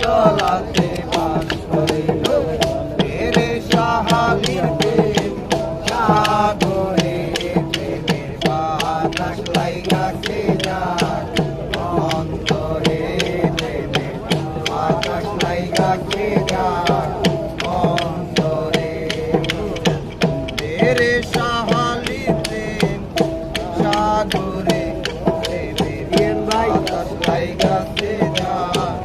তলাতে বাস করে রে সাহালির প্রেম সাগরে প্রেমের বাতাস লাইগাছে যার অন্তরে প্রেমের বাতাস লাইগাছে যার অন্তরে রে সাহালির প্রেম সাগরে প্রেমের বাতাস লাইগাছে যার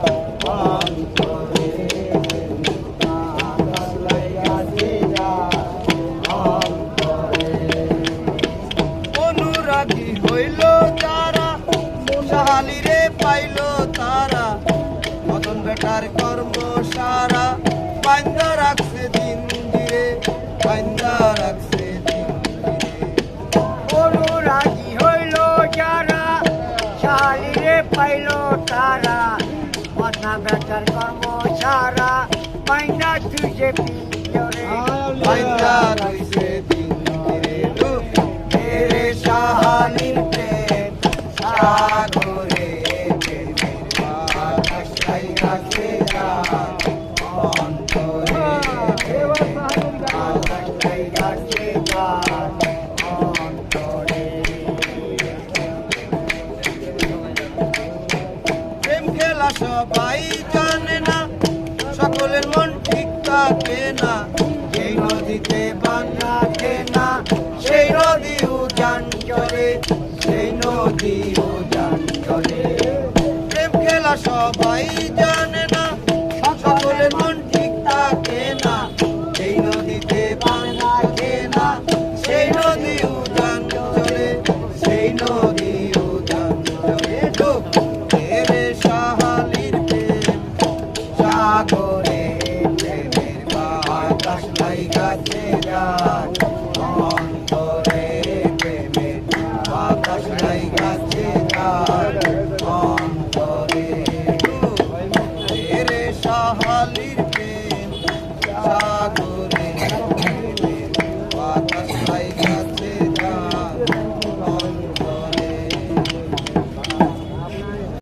অনুরাগী হইল তারা সাহালিরে পাইল তারা মদন বেটার কর্ম সারা বান্দা রাখছে দিন দিরে বান্দা রাখছে দিন অনুরাগী হইল যারা শালিরে পাইল তারা মদনা বেটার কর্ম সারা মাইনা তুঝে পিছরে বান্দা রইছে দিন দিরে রে সাহালির প্রেম সাগরে প্রেমের বাতাস লাইগাছে যার অন্তরে প্রেমের বাতাস লাইগাছে যার অন্তরে প্রেম খেলা সবাই জানে না সকলের মন ঠিক থাকে না যেই নদীতে বান রাখে না সেই নদী উজান চলে সেই নদী উজান চলে প্রেম খেলা সবাই জানে না সকলের মন ঠিক থাকে না সেই নদীতে বান রাখে না সেই নদী উজান চলে সেই নদী উজান চলে রে সাহালির প্রেম সাগরে প্রেমের বাতাস লাইগাছে যার